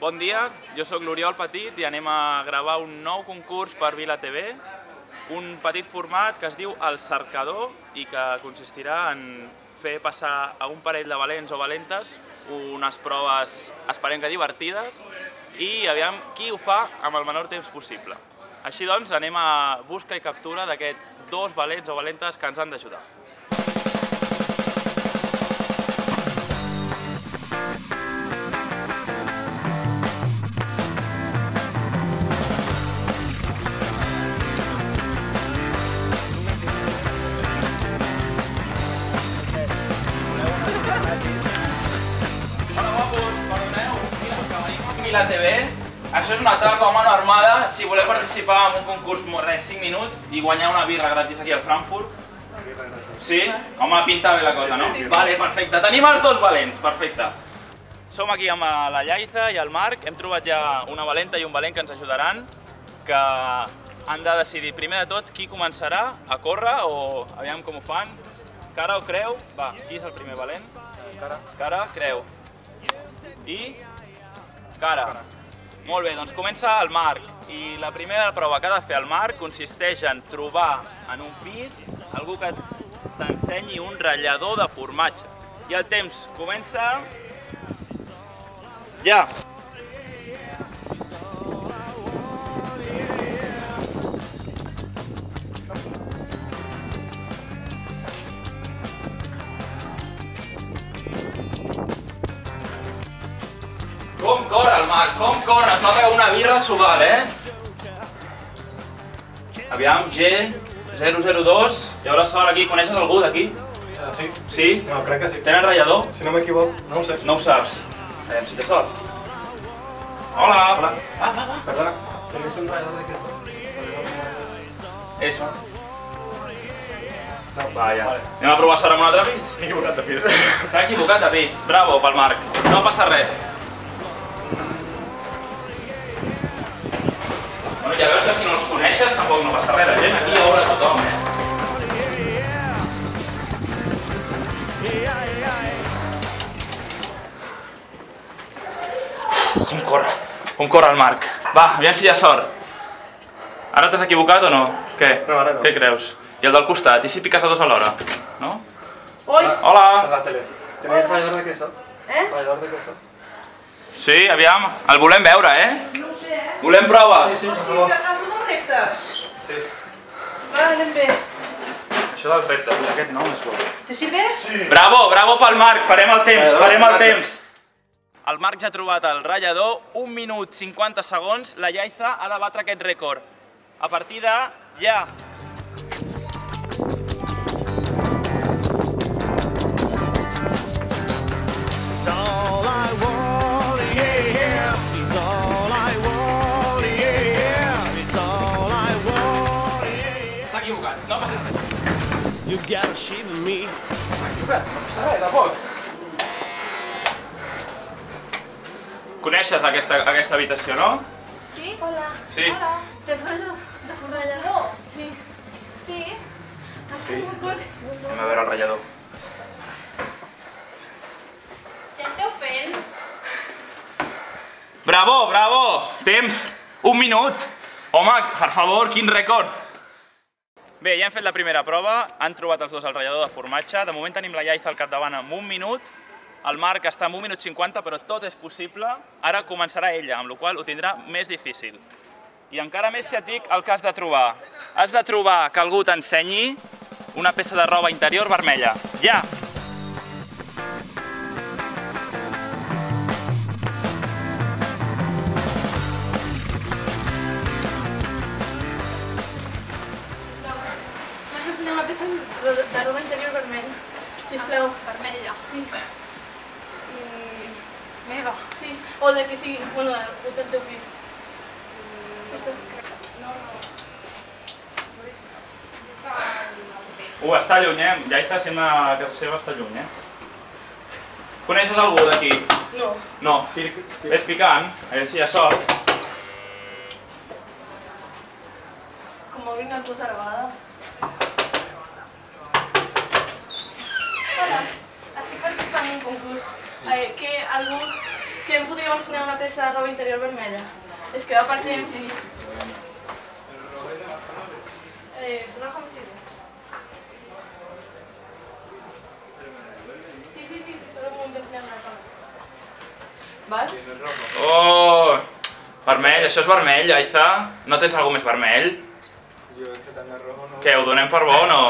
Bon dia, jo sóc l'Oriol Petit i anem a gravar un nou concurs per Vila TV, un petit format que es diu El Cercador i que consistirà en fer passar a un parell de valents o valentes unes proves, esperem que divertides, i aviam qui ho fa amb el menor temps possible. Així doncs, anem a busca i captura d'aquests dos valents o valentes que ens han d'ajudar. Vila TV, això és una atraco a mano armada. Si voleu participar en un concurs de 5 minuts i guanyar una birra gratis aquí al Frankfurt. Sí? Home, pinta bé la cosa, no? Vale, perfecte. Tenim els dos valents, perfecte. Som aquí amb la Yaiza i el Marc. Hem trobat ja una valenta i un valent que ens ajudaran, que han de decidir primer de tot qui començarà a córrer o aviam com ho fan. Cara o creu? Va, qui és el primer valent? Cara. Cara, creu. I... cara. Molt bé, doncs comença el Marc. I la primera prova que ha de fer el Marc consisteix en trobar en un pis algú que t'ensenyi un ratllador de formatge. I el temps comença... ja! Com corre el Marc, com corre, es nota que una birra s'ho val, Aviam, G002, hi haurà sort aquí, coneixes algú d'aquí? Sí? Sí? No, crec que sí. Tenen ratllador? Si no m'equivoco, no ho sé. No ho saps. Aviam si té sort. Hola! Hola. Va. Perdona, ¿tienes un rallador de queso? Eso. No. Va, ja. Vale. Anem a provar sort amb un altre pis? M'he equivocat de pis. S'ha equivocat de pis. Bravo pel Marc. No passa res. Bueno, ja veus que si no els coneixes tampoc no passa res. La gent aquí obre tothom, Com corre el Marc. Va, aviam si hi ha sort. Ara t'has equivocat o no? Què? No, ara no. Què creus? I el del costat? I si piques a dos alhora? No? Oi! Hola! A la tele. ¿Tenéis rallador de queso? Rallador de queso. Sí, aviam. El volem veure, No ho sé, Volem proves. Sí, Hosti, que fas uns reptes. Sí. Va, anem bé. Això dels reptes, aquest nom és bo. Te sirve? Sí. Bravo pel Marc, farem el temps, farem el Gràcies. temps. El Marc ja ha trobat el ratllador, 1 minut 50 segons, la Yaiza ha de batre aquest rècord. A partir de ja. S'ha equivocat, no passa res. S'ha equivocat, no passa res, tampoc. Coneixes aquesta habitació, no? Sí? Hola. Sí. Hola. ¿Tens ratllador? Sí. Sí? Sí. Anem a veure el ratllador. Què esteu fent? Bravo! Temps! 1 minut! Home, per favor, quin rècord! Bé, ja hem fet la primera prova, han trobat els dos el ratllador de formatge. De moment tenim la Yaiza al capdavant amb 1 minut. El Marc està amb 1 minut 50, però tot és possible. Ara començarà ella, amb la qual cosa ho tindrà més difícil. I encara més si et dic el que has de trobar. Has de trobar que algú t'ensenyi una peça de roba interior vermella. Ja! M'has d'ensenyar una peça de roba interior vermell. Sisplau. Vermella? Sí. Meva? Sí. O de que sigui, bueno, del teu pis. Sisplau. Està lluny, Yaiza sembla que casa seva està lluny, Coneixes algú d'aquí? No. No. És picant, a veure si hi ha sort. Com obrir una cosa a la vegada. Hola. Estic participant en un concurs. Que algú que em podríeu ensenyar una peça de roba interior vermella. És que va per temps i... Roja me sirve. Sí, solo un momento ensenyar una cosa. Val? Oh! Vermell, això és vermell, Aiza? No tens algú més vermell? Jo he fet el rojo, no... Què, ho donem per bo o no?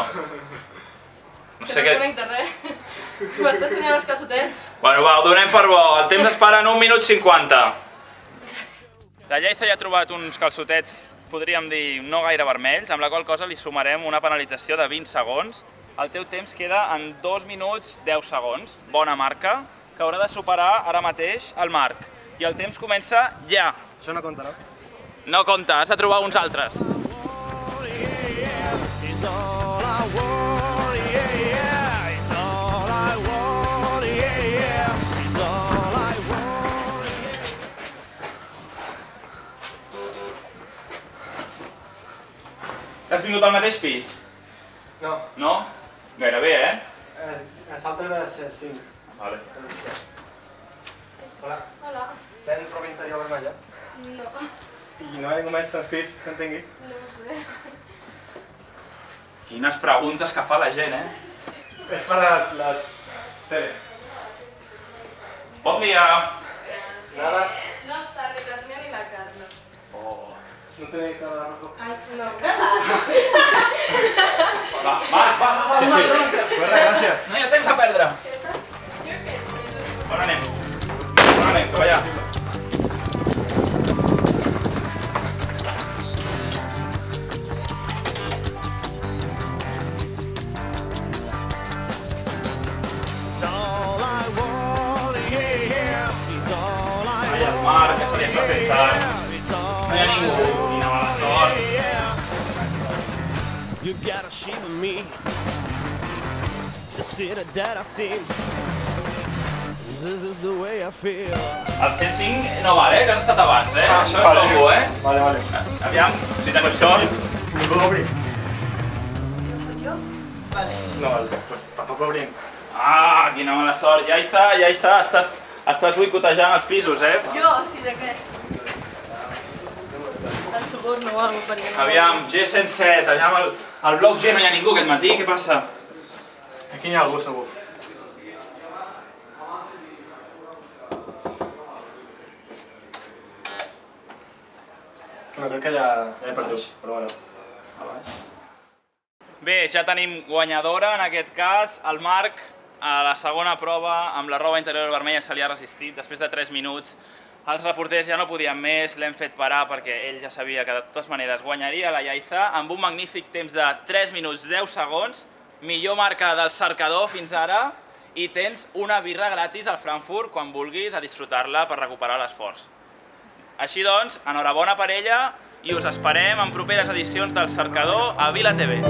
No sé què... Que no connecta res. M'estàs ensenyant els calçotets. Bueno, va, ho donem per bo. El temps es para en 1 minut 50. La Lleiza ja ha trobat uns calçotets, podríem dir, no gaire vermells, amb la qual cosa li sumarem una penalització de 20 segons. El teu temps queda en 2 minuts 10 segons. Bona marca, que haurà de superar ara mateix el Marc. I el temps comença ja. Això no compta, no? No compta, has de trobar uns altres. Has vingut al mateix pis? No. No? Gairebé, eh? L'altre era de 5. Vale. Hola. Hola. Tens roba interior vermella? No. I no hi ha ningú més que ens pis que entengui? No sé. Quines preguntes que fa la gent, eh? És per la tele. Bon dia! Nada. No està ni la Sonia ni la Carla. Oh. No tenéis nada rojo. Ai, no. Va. Sí. Pues res, gràcies. No hi ha temps a perdre. On anem? On anem? Cap allà. Ai, el Marc, que se li està fent tard. No hi ha ningú. Quina mala sort. You gotta shame me to see the dead I see. This is the way I feel. El 105 no val, que has estat abans, eh? Això és combo, eh? Vale. Aviam, si tens sort. ¿Puedo abrir? ¿Soy yo? Vale. No, vale. Pues tampoco abrim. Ah, quina mala sort. Yaiza, estàs boicotejant els pisos, eh? Jo, sí, de què? El suborno o alguna cosa, perquè no... Aviam, G107, aviam el bloc G no hi ha ningú aquest matí, què passa? Aquí n'hi ha algú, segur. No, crec que ja he perdut, però bueno. Bé, ja tenim guanyadora, en aquest cas, el Marc, a la segona prova, amb la roba interior vermella se li ha resistit, després de 3 minuts. Els reporters ja no podien més, l'hem fet parar perquè ell ja sabia que de totes maneres guanyaria la Yaiza amb un magnífic temps de 3 minuts 10 segons, millor marca del cercador fins ara, i tens una birra gratis al Frankfurt quan vulguis a disfrutar-la per recuperar l'esforç. Així doncs, enhorabona per ella i us esperem en properes edicions del Cercador a Vila TV.